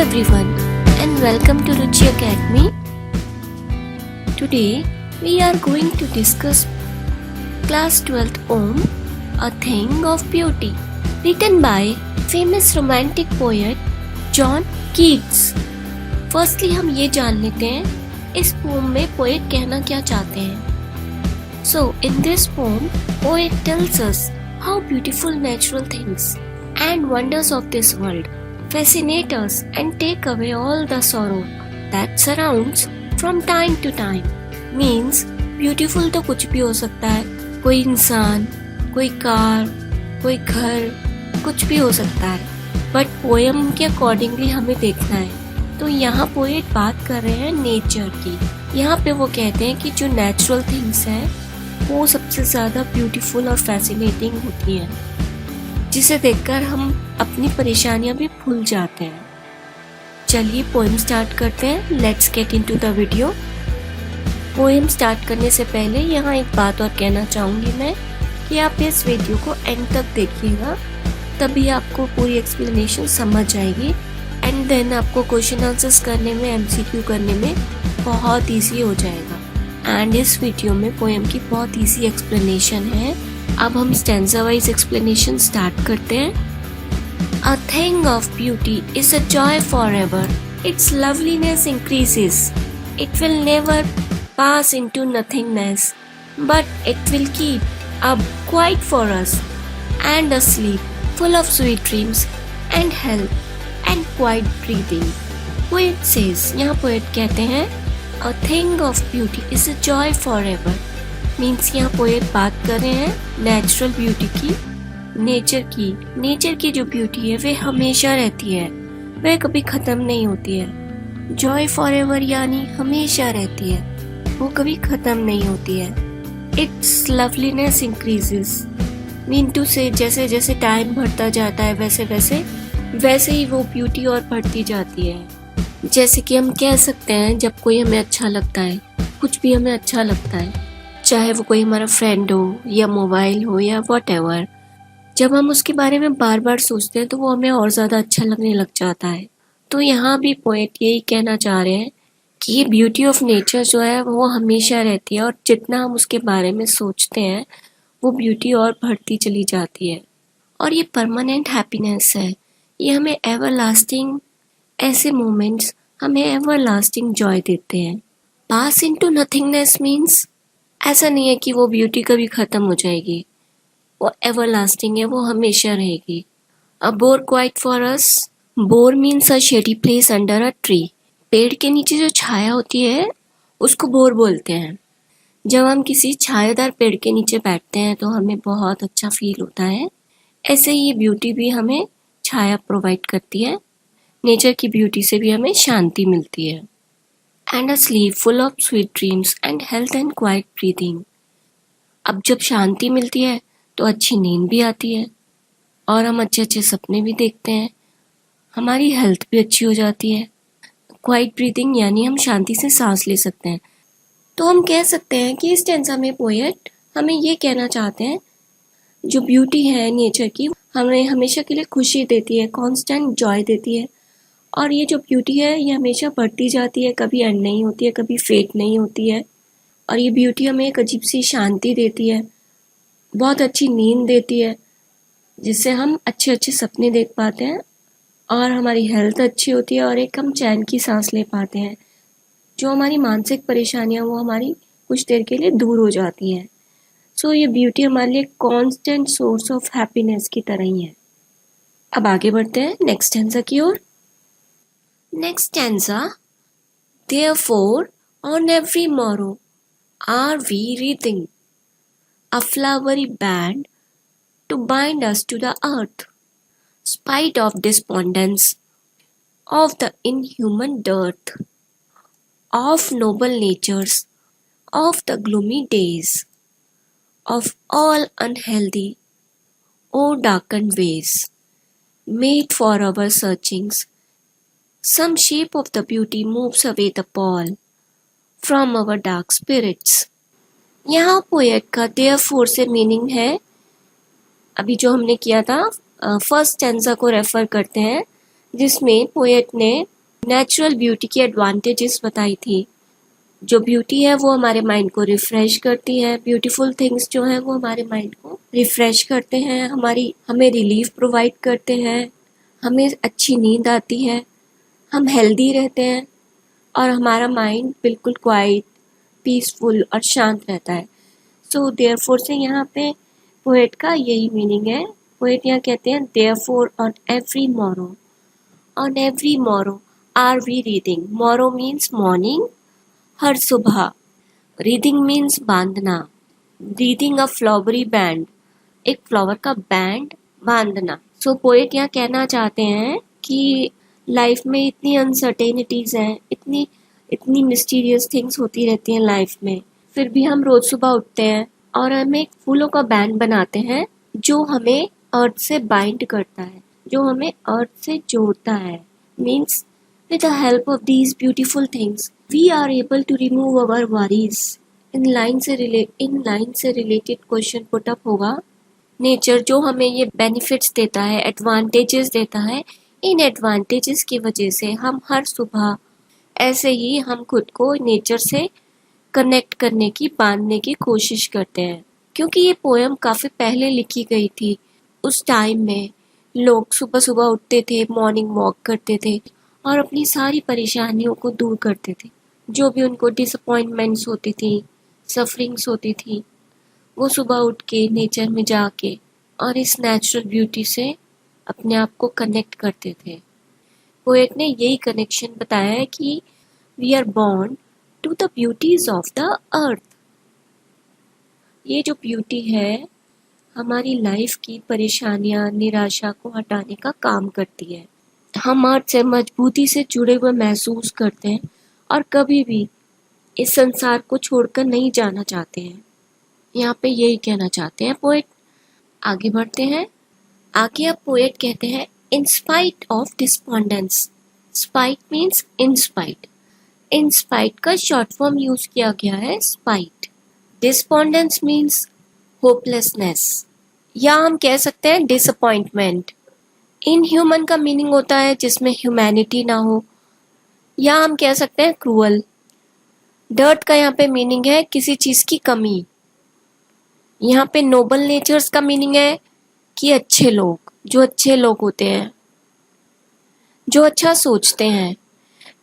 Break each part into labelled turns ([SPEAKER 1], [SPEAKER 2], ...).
[SPEAKER 1] everyone and welcome to Ruchi Academy. Today we are going to discuss class 12th poem A Thing of Beauty, written by famous romantic poet John Keats. Firstly हम ये जान लेते हैं इस pome में poet कहना क्या चाहते हैं. So in this poem poet tells us how beautiful natural things and wonders of this world fascinate us and take away all the sorrow that surrounds from time to time. Means beautiful तो कुछ भी हो सकता है, कोई इंसान, कोई car, कोई घर, कुछ भी हो सकता है, बट पोएम के अकॉर्डिंगली हमें देखना है. तो यहाँ पोएट बात कर रहे हैं नेचर की. यहाँ पे वो कहते हैं कि जो नेचुरल थिंग्स हैं वो सबसे ज़्यादा ब्यूटीफुल और फैसिनेटिंग होती हैं, जिसे देखकर हम अपनी परेशानियां भी भूल जाते हैं. चलिए पोएम स्टार्ट करते हैं. Let's get into the video. Poem start करने से पहले यहाँ एक बात और कहना चाहूँगी मैं कि आप इस वीडियो को एंड तक देखिएगा, तभी आपको पूरी एक्सप्लेनेशन समझ आएगी एंड देन आपको क्वेश्चन आंसर्स करने में, एमसीक्यू करने में बहुत ईजी हो जाएगा. एंड इस वीडियो में पोएम की बहुत ईजी एक्सप्लेनेशन है. अब हम स्टैंजा वाइज एक्सप्लेनेशन स्टार्ट करते हैं. A thing of beauty is a joy forever. Its loveliness increases. It will never pass into nothingness, but it will keep up quiet for us and asleep, full of sweet dreams and health and quiet breathing. Poet says, यहाँ poet कहते हैं A thing of beauty is a joy forever. Means यहाँ poet बात कर रहे हैं natural beauty की, nature की जो ब्यूटी है वे हमेशा रहती है, वह कभी खत्म नहीं होती है. जॉय फॉर एवर यानी हमेशा रहती है, वो कभी खत्म नहीं होती है. Its loveliness increases mean to say जैसे जैसे टाइम बढ़ता जाता है वैसे ही वो ब्यूटी और बढ़ती जाती है. जैसे कि हम कह सकते हैं जब कोई हमें अच्छा लगता है, कुछ भी हमें अच्छा लगता है, चाहे वो कोई हमारा फ्रेंड हो या मोबाइल हो या व्हाटएवर, जब हम उसके बारे में बार बार सोचते हैं तो वो हमें और ज़्यादा अच्छा लगने लग जाता है. तो यहाँ भी पोएट यही कहना चाह रहे हैं कि ये ब्यूटी ऑफ नेचर जो है वो हमेशा रहती है और जितना हम उसके बारे में सोचते हैं वो ब्यूटी और बढ़ती चली जाती है. और ये परमानेंट हैप्पीनेस है, ये हमें एवर लास्टिंग, ऐसे मोमेंट्स हमें एवर लास्टिंग जॉय देते हैं. पास इनटू नथिंगनेस मीन्स ऐसा नहीं है कि वो ब्यूटी कभी खत्म हो जाएगी, वो एवर लास्टिंग है, वो हमेशा रहेगी. A bower quiet for us. Bower means a shady place under a tree. पेड़ के नीचे जो छाया होती है उसको बोर बोलते हैं. जब हम किसी छायादार पेड़ के नीचे बैठते हैं तो हमें बहुत अच्छा फील होता है. ऐसे ही ये ब्यूटी भी हमें छाया प्रोवाइड करती है. नेचर की ब्यूटी से भी हमें शांति मिलती है. And a slip full of sweet dreams and health and quite breathing. अब जब शांति मिलती है तो अच्छी नींद भी आती है और हम अच्छे अच्छे सपने भी देखते हैं, हमारी हेल्थ भी अच्छी हो जाती है. क्वाइट ब्रीदिंग यानी हम शांति से सांस ले सकते हैं. तो हम कह सकते हैं कि इस स्टैंजा में पोएट हमें ये कहना चाहते हैं जो ब्यूटी है नेचर की हमें हमेशा के लिए खुशी देती है, कांस्टेंट जॉय देती है. और ये जो ब्यूटी है ये हमेशा बढ़ती जाती है, कभी एंड नहीं होती है, कभी फेड नहीं होती है. और ये ब्यूटी हमें एक अजीब सी शांति देती है, बहुत अच्छी नींद देती है, जिससे हम अच्छे अच्छे सपने देख पाते हैं और हमारी हेल्थ अच्छी होती है और एक हम चैन की सांस ले पाते हैं. जो हमारी मानसिक परेशानियां वो हमारी कुछ देर के लिए दूर हो जाती हैं. सो ये ब्यूटी हमारे लिए कांस्टेंट सोर्स ऑफ हैप्पीनेस की तरह ही है. अब आगे बढ़ते हैं नेक्स्ट स्टैंजा की ओर. Next stanza. Therefore, on every morrow are we wreathing a flowery band to bind us to the earth, spite of despondence, of the inhuman dearth, of noble natures, of the gloomy days, of all unhealthy, or darkened ways, made for our searchings. Some shape of the beauty moves away the pall from our dark spirits. यहाँ poet का therefore से meaning है, अभी जो हमने किया था first stanza को रेफर करते हैं जिसमें पोएट ने नेचुरल ब्यूटी की एडवांटेजेस बताई थी। जो ब्यूटी है वो हमारे माइंड को रिफ्रेश करती है, ब्यूटीफुल थिंग्स जो है वो हमारे माइंड को रिफ्रेश करते हैं, हमें रिलीफ प्रोवाइड करते हैं, हमें अच्छी नींद आती है, हम हेल्दी रहते हैं और हमारा माइंड बिल्कुल क्वाइट, पीसफुल और शांत रहता है। सो देयरफॉर से यहाँ पे पोएट का यही मीनिंग है। पोएट यहाँ कहते हैं therefore on every morrow are we wreathing. Morrow means morning, हर सुबह। रीडिंग मीन्स बांधना, रीडिंग अ फ्लावरी बैंड, एक फ्लावर का बैंड बांधना। सो पोएट यहाँ कहना चाहते हैं कि लाइफ में इतनी अनसर्टेनिटीज हैं, इतनी मिस्टीरियस थिंग्स होती रहती हैं लाइफ में, फिर भी हम रोज सुबह उठते हैं और हम एक फूलों का बैंड बनाते हैं जो हमें अर्थ से बाइंड करता है, जो हमें अर्थ से जोड़ता है। Means with the help of these beautiful things we are able to remove our worries। In line से रिलेटेड क्वेश्चन पुट अप होगा। नेचर जो हमें ये बेनिफिट्स देता है, एडवांटेजेस देता है, इन एडवांटेजेस की वजह से हम हर सुबह ऐसे ही हम खुद को नेचर से कनेक्ट करने की, बांधने की कोशिश करते हैं। क्योंकि ये पोएम काफ़ी पहले लिखी गई थी, उस टाइम में लोग सुबह सुबह उठते थे, मॉर्निंग वॉक करते थे और अपनी सारी परेशानियों को दूर करते थे। जो भी उनको डिसअपॉइंटमेंट्स होती थी, सफरिंग्स होती थी, वो सुबह उठ के नेचर में जाके और इस नेचुरल ब्यूटी से अपने आप को कनेक्ट करते थे। पोएट ने यही कनेक्शन बताया है कि we are born to the beauties of the earth. ये जो ब्यूटी है हमारी लाइफ की परेशानियां, निराशा को हटाने का काम करती है। हम अर्थ से मजबूती से जुड़े हुए महसूस करते हैं और कभी भी इस संसार को छोड़कर नहीं जाना चाहते हैं। यहाँ पे यही कहना चाहते हैं पोएट। आगे बढ़ते हैं। आगे अब पोएट कहते हैं इन spite of despondence. Spite means in spite. In spite का शॉर्ट फॉर्म यूज किया गया है स्पाइट। डिस्पोंडेंस मीन्स होपलेसनेस, या हम कह सकते हैं डिसअपॉइंटमेंट। इनह्यूमन का मीनिंग होता है जिसमें ह्यूमैनिटी ना हो, या हम कह सकते हैं क्रूअल। डर्ट का यहाँ पे मीनिंग है किसी चीज़ की कमी। यहाँ पे नोबल नेचर्स का मीनिंग है कि अच्छे लोग, जो अच्छे लोग होते हैं, जो अच्छा सोचते हैं।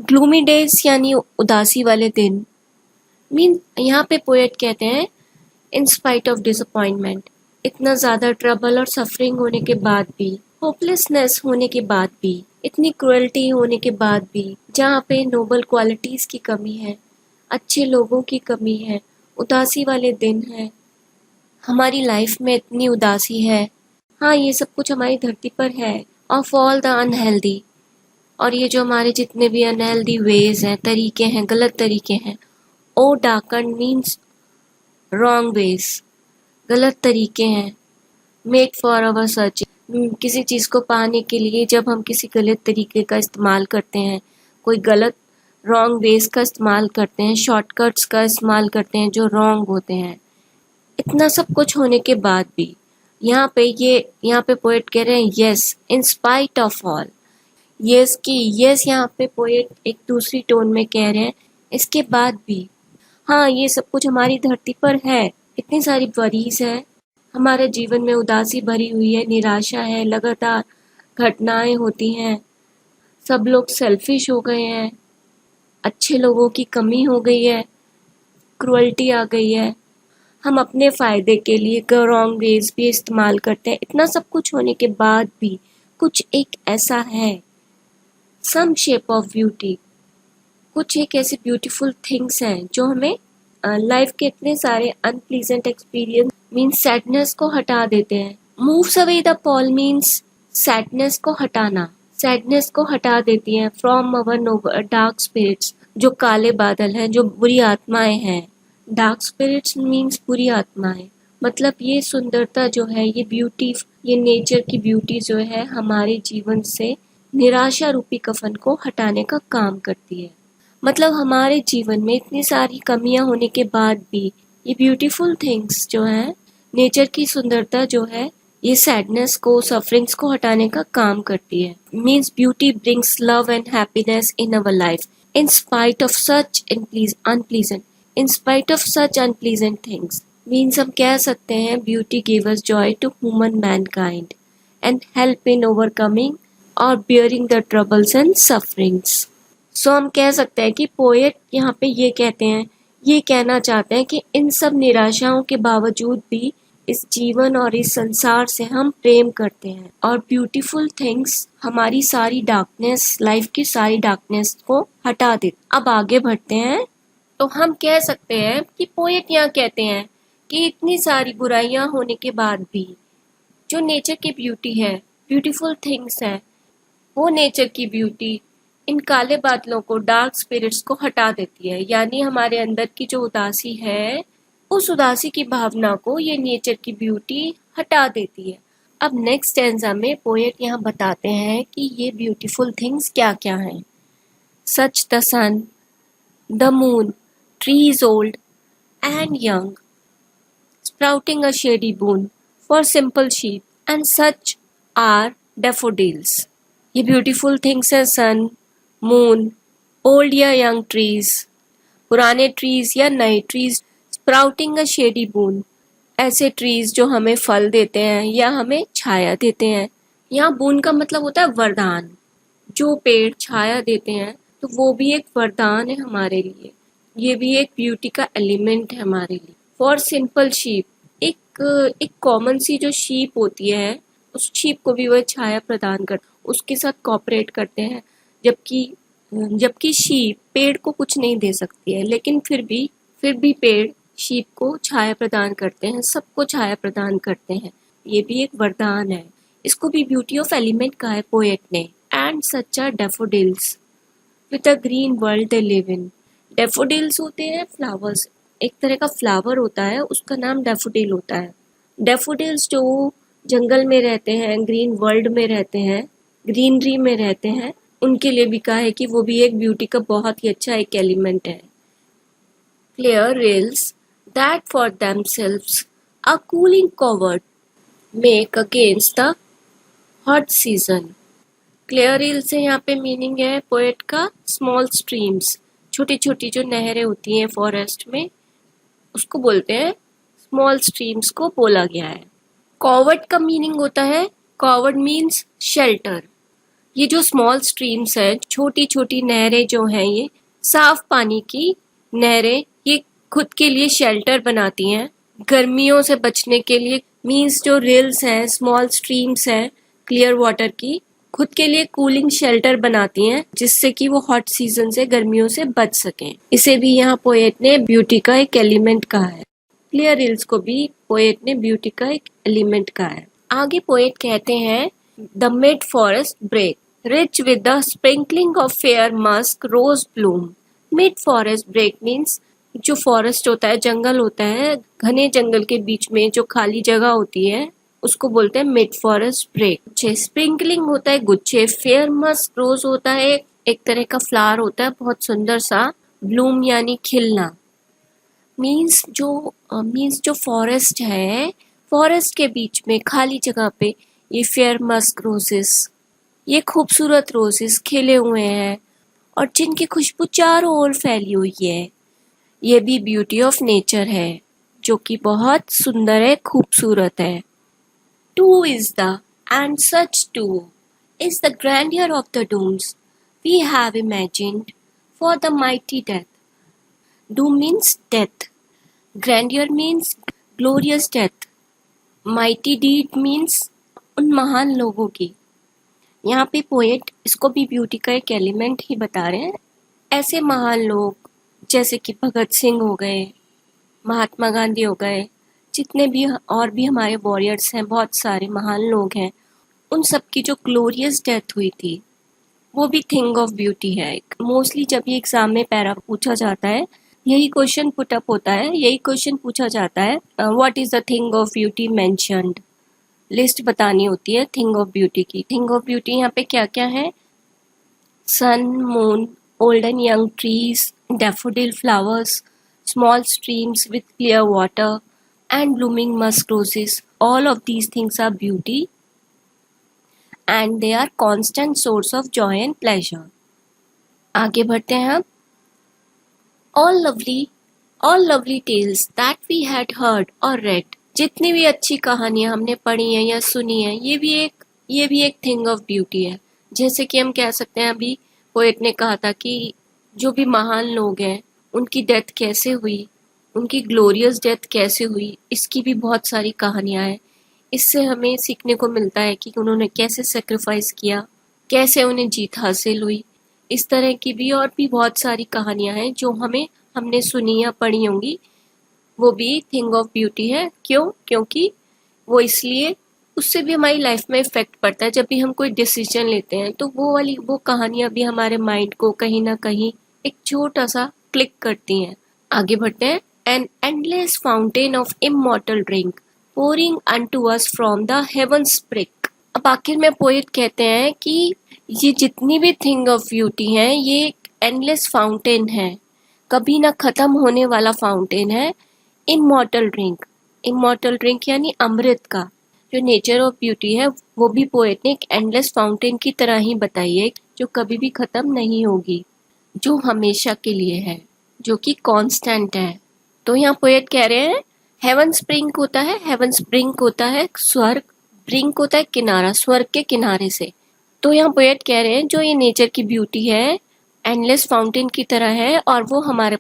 [SPEAKER 1] ग्लूमी डेज यानी उदासी वाले दिन। मीन यहाँ पे पोएट कहते हैं इन स्पाइट ऑफ डिसअपॉइंटमेंट, इतना ज़्यादा ट्रबल और सफरिंग होने के बाद भी, होपलेसनेस होने के बाद भी, इतनी क्रुएल्टी होने के बाद भी, जहाँ पे नोबल क्वालिटीज़ की कमी है, अच्छे लोगों की कमी है, उदासी वाले दिन है, हमारी लाइफ में इतनी उदासी है। हाँ, ये सब कुछ हमारी धरती पर है। ऑफ ऑल द अनहेल्दी, और ये जो हमारे जितने भी अनहेल्दी वेज हैं, तरीके हैं, गलत तरीके हैं। ओ डाकन मीन्स रॉन्ग वेज, गलत तरीके हैं। मेड फॉर अवर सर्च, किसी चीज़ को पाने के लिए जब हम किसी गलत तरीके का इस्तेमाल करते हैं, कोई गलत रॉन्ग वेज का इस्तेमाल करते हैं, शॉर्टकट्स का इस्तेमाल करते हैं जो रॉन्ग होते हैं। इतना सब कुछ होने के बाद भी यहाँ पे पोएट कह रहे हैं yes in spite of all. Yes यहाँ पे पोएट एक दूसरी टोन में कह रहे हैं इसके बाद भी। हाँ, ये सब कुछ हमारी धरती पर है, इतनी सारी वरीज है, हमारे जीवन में उदासी भरी हुई है, निराशा है, लगातार घटनाएं होती हैं, सब लोग सेल्फिश हो गए हैं, अच्छे लोगों की कमी हो गई है, क्रुअल्टी आ गई है, हम अपने फ़ायदे के लिए रॉन्ग वेज भी इस्तेमाल करते हैं। इतना सब कुछ होने के बाद भी कुछ एक ऐसा है, सम शेप ऑफ ब्यूटी, कुछ एक ऐसी ब्यूटीफुल थिंग्स हैं जो हमें लाइफ के इतने सारे अनप्लीजेंट एक्सपीरियंस मीन्स सैडनेस को हटा देते हैं। Moves away the Paul means sadness को हटाना, सैडनेस को हटा देती हैं फ्रॉम अवर डार्क स्पिरिट्स, जो काले बादल हैं, जो बुरी आत्माएं हैं। डार्क स्पिरिट्स मीन्स बुरी आत्माएं, मतलब ये सुंदरता जो है, ये ब्यूटी, ये नेचर की ब्यूटी जो है हमारे जीवन से निराशा रूपी कफन को हटाने का काम करती है। मतलब हमारे जीवन में इतनी सारी कमियां होने के बाद भी ये ब्यूटीफुल थिंग्स जो है, नेचर की सुंदरता जो है, ये सैडनेस को, सफरिंग्स को हटाने का काम करती है। Means beauty brings love and happiness in our life in spite of such unpleasant things. Means हम कह सकते हैं beauty give us joy to human mankind and help in overcoming और bearing the troubles and sufferings. So हम कह सकते हैं कि पोएट यहाँ पे ये कहते हैं, ये कहना चाहते हैं कि इन सब निराशाओं के बावजूद भी इस जीवन और इस संसार से हम प्रेम करते हैं और ब्यूटीफुल थिंग्स हमारी सारी डार्कनेस, लाइफ की सारी डार्कनेस को हटा देते। अब आगे बढ़ते हैं तो हम कह सकते हैं कि पोएट यहाँ कहते हैं कि इतनी सारी बुराइयां होने के बाद भी जो नेचर की ब्यूटी है, ब्यूटीफुल थिंग्स है, वो नेचर की ब्यूटी इन काले बादलों को, डार्क स्पिरिट्स को हटा देती है। यानी हमारे अंदर की जो उदासी है, उस उदासी की भावना को ये नेचर की ब्यूटी हटा देती है। अब नेक्स्ट स्टैंजा में पोएट यहाँ बताते हैं कि ये ब्यूटीफुल थिंग्स क्या क्या हैं। Such the sun, the moon, trees old and young, sprouting a shady boon for simple sheep, and such are daffodils. ये beautiful things है sun, moon, old या young trees, पुराने trees या नए trees, sprouting a shady boon, ऐसे trees जो हमें फल देते हैं या हमें छाया देते हैं। यहाँ boon का मतलब होता है वरदान। जो पेड़ छाया देते हैं तो वो भी एक वरदान है हमारे लिए, ये भी एक ब्यूटी का एलिमेंट है हमारे लिए। फॉर सिंपल शीप, एक कॉमन सी जो शीप होती है, उस शीप को भी वह छाया प्रदान कर, उसके साथ कॉपरेट करते हैं। जबकि शीप पेड़ को कुछ नहीं दे सकती है, लेकिन फिर भी पेड़ शीप को छाया प्रदान करते हैं, सबको छाया प्रदान करते हैं। ये भी एक वरदान है। इसको भी ब्यूटी ऑफ एलिमेंट कहा है पोएट ने। And such are daffodils with a green world they live in. Daffodils होते हैं फ्लावर्स, एक तरह का फ्लावर होता है, उसका नाम डैफोडिल होता है। डैफोडिल्स जो जंगल में रहते हैं, ग्रीन वर्ल्ड में रहते हैं, ग्रीनरी में रहते हैं, उनके लिए भी कहा है कि वो भी एक ब्यूटी का बहुत ही अच्छा एक एलिमेंट है। Clear rills that for themselves a cooling covert make against the hot season। Clear reel से यहाँ पे मीनिंग है पोएट का स्मॉल स्ट्रीम्स, छोटी छोटी जो नहरें होती हैं फॉरेस्ट में, उसको बोलते हैं स्मॉल स्ट्रीम्स को बोला गया है। कॉवर्ड का मीनिंग होता है, कॉवर्ड मीन्स शेल्टर। ये जो स्मॉल स्ट्रीम्स है, छोटी छोटी नहरें जो हैं, ये साफ पानी की नहरें, ये खुद के लिए शेल्टर बनाती हैं गर्मियों से बचने के लिए। मीन्स जो रिल्स हैं, स्मॉल स्ट्रीम्स हैं क्लियर वाटर की, खुद के लिए कूलिंग शेल्टर बनाती हैं, जिससे कि वो हॉट सीजन से, गर्मियों से बच सकें। इसे भी यहाँ पोएट ने ब्यूटी का एक एलिमेंट कहा है। क्लियर रिल्स को भी पोएट ने ब्यूटी का एक एलिमेंट कहा है। आगे पोएट कहते हैं the mid forest brake rich with the sprinkling of fair musk rose bloom. Mid forest brake means जो फॉरेस्ट होता है, जंगल होता है, घने जंगल के बीच में जो खाली जगह होती है, उसको बोलते हैं मिड फॉरेस्ट ब्रेक। स्प्रिंकलिंग होता है गुच्छे, फेयर मस्क रोज होता है एक तरह का फ्लावर होता है बहुत सुंदर सा, ब्लूम यानी खिलना। मीन्स जो फॉरेस्ट है, फॉरेस्ट के बीच में खाली जगह पे ये फेयर मस्क रोजेस, ये खूबसूरत रोजेस खिले हुए हैं और जिनकी खुशबू चारों ओर फैली हुई है। ये भी ब्यूटी ऑफ नेचर है जो कि बहुत सुंदर है, खूबसूरत है। Too is the, and such too is the grandeur of the dooms we have imagined for the mighty death. Doom means death. Grandeur means glorious death. Mighty deed means उन महान लोगों की। यहाँ पे पोएट इसको भी ब्यूटी का एक एलिमेंट ही बता रहे हैं। ऐसे महान लोग जैसे कि भगत सिंह हो गए, महात्मा गांधी हो गए, जितने भी और भी हमारे वॉरियर्स हैं, बहुत सारे महान लोग हैं, उन सब की जो ग्लोरियस डेथ हुई थी, वो भी थिंग ऑफ ब्यूटी है। मोस्टली जब ये एग्जाम में पैरा पूछा जाता है, यही क्वेश्चन पुट अप होता है, यही क्वेश्चन पूछा जाता है, what is the thing of beauty mentioned. List बतानी होती है थिंग ऑफ ब्यूटी की। थिंग ऑफ ब्यूटी यहाँ पे क्या क्या है? Sun, moon, old and young trees, daffodil flowers, small streams with clear water, and blooming musk roses. All of these things are beauty and they are constant source of joy and pleasure. आगे बढ़ते हैं हम. All lovely tales that we had heard or read. जितनी भी अच्छी कहानियां हमने पढ़ी हैं या सुनी हैं, ये भी एक थिंग ऑफ ब्यूटी है. जैसे कि हम कह सकते हैं, अभी पोएट ने कहा था कि जो भी महान लोग हैं उनकी डेथ कैसे हुई, उनकी ग्लोरियस डेथ कैसे हुई, इसकी भी बहुत सारी कहानियां हैं. इससे हमें सीखने को मिलता है कि उन्होंने कैसे सेक्रीफाइस किया, कैसे उन्हें जीत हासिल हुई. इस तरह की भी और भी बहुत सारी कहानियां हैं जो हमने सुनी या पढ़ी होंगी. वो भी थिंग ऑफ ब्यूटी है. क्योंकि वो इसलिए उससे भी हमारी लाइफ में इफेक्ट पड़ता है. जब भी हम कोई डिसीजन लेते हैं तो वो कहानियां भी हमारे माइंड को कहीं ना कहीं एक छोटा सा क्लिक करती हैं. आगे बढ़ते हैं. An endless fountain of immortal drink pouring unto us from the heavens spring. अब आखिर में पोएट कहते हैं कि ये जितनी भी थिंग ऑफ ब्यूटी हैं ये एक एंडलेस फाउंटेन है, कभी ना खत्म होने वाला फाउंटेन है. इमॉर्टल ड्रिंक यानी अमृत का जो नेचर ऑफ ब्यूटी है वो भी पोएट ने एक एंडलेस फाउंटेन की तरह ही बताई है, जो कभी भी खत्म नहीं होगी, जो हमेशा के लिए है, जो कि कांस्टेंट है. तो यहाँ पोएट कह रहे हैं हेवन स्प्रिंग होता है स्वर्ग, ब्रिंक होता है किनारा, स्वर्ग के किनारे से. तो यहाँ पोएट कह रहे हैं जो ये नेचर की ब्यूटी है एंडलेस फाउंटेन की तरह है और वो हमारे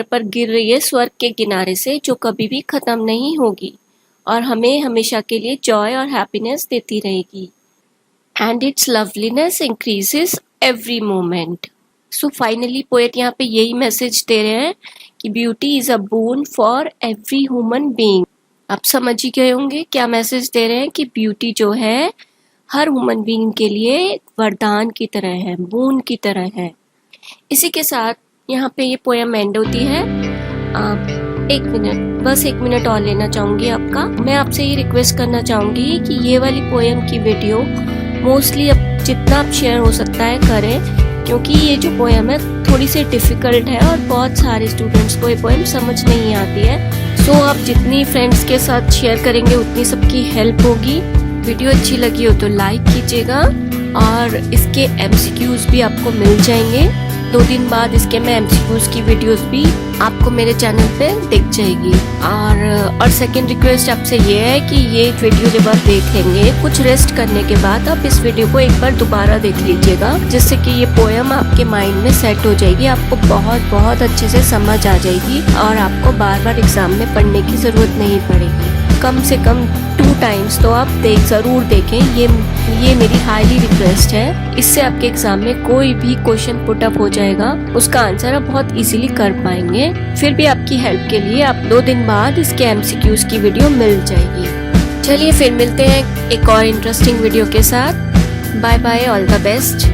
[SPEAKER 1] पर गिर रही है स्वर्ग के किनारे से, जो कभी भी खत्म नहीं होगी और हमें हमेशा के लिए जॉय और हैप्पीनेस देती रहेगी. And it's loveliness increases every moment. So finally poet यहाँ पे यही मैसेज दे रहे हैं कि beauty is a bone for every human being. आप समझ ही गए होंगे क्या मैसेज दे रहे हैं कि ब्यूटी जो है हर ह्यूमन बीइंग के लिए वरदान की तरह है, बोन की तरह है. इसी के साथ यहाँ पे ये पोएम एंड होती है. बस एक मिनट और लेना चाहूंगी आपका. मैं आपसे ये रिक्वेस्ट करना चाहूंगी कि ये वाली पोएम की वीडियो मोस्टली अब जितना आप शेयर हो सकता है करें, क्योंकि ये जो पोएम है थोड़ी सी डिफिकल्ट है और बहुत सारे स्टूडेंट्स को ये पोएम समझ नहीं आती है. सो आप जितनी फ्रेंड्स के साथ शेयर करेंगे उतनी सबकी हेल्प होगी. वीडियो अच्छी लगी हो तो लाइक कीजिएगा और इसके एमसीक्यूज भी आपको मिल जाएंगे. 2 दिन बाद इसके मैं एमसीक्यूज की वीडियोस भी आपको मेरे चैनल पे दिख जाएगी. और सेकंड रिक्वेस्ट आपसे ये है कि ये वीडियो जब आप देखेंगे कुछ रेस्ट करने के बाद आप इस वीडियो को एक बार दोबारा देख लीजिएगा, जिससे कि ये पोएम आपके माइंड में सेट हो जाएगी, आपको बहुत अच्छे से समझ आ जाएगी और आपको बार बार एग्जाम में पढ़ने की जरूरत नहीं पड़ेगी. कम से कम 2 टाइम्स तो आप जरूर देखें. ये मेरी हाईली रिक्वेस्ट है. इससे आपके एग्जाम में कोई भी क्वेश्चन पुट अप हो जाएगा, उसका आंसर आप बहुत इजीली कर पाएंगे. फिर भी आपकी हेल्प के लिए आप 2 दिन बाद इसके एमसीक्यूज की वीडियो मिल जाएगी. चलिए फिर मिलते हैं एक और इंटरेस्टिंग वीडियो के साथ. Bye bye, all the best.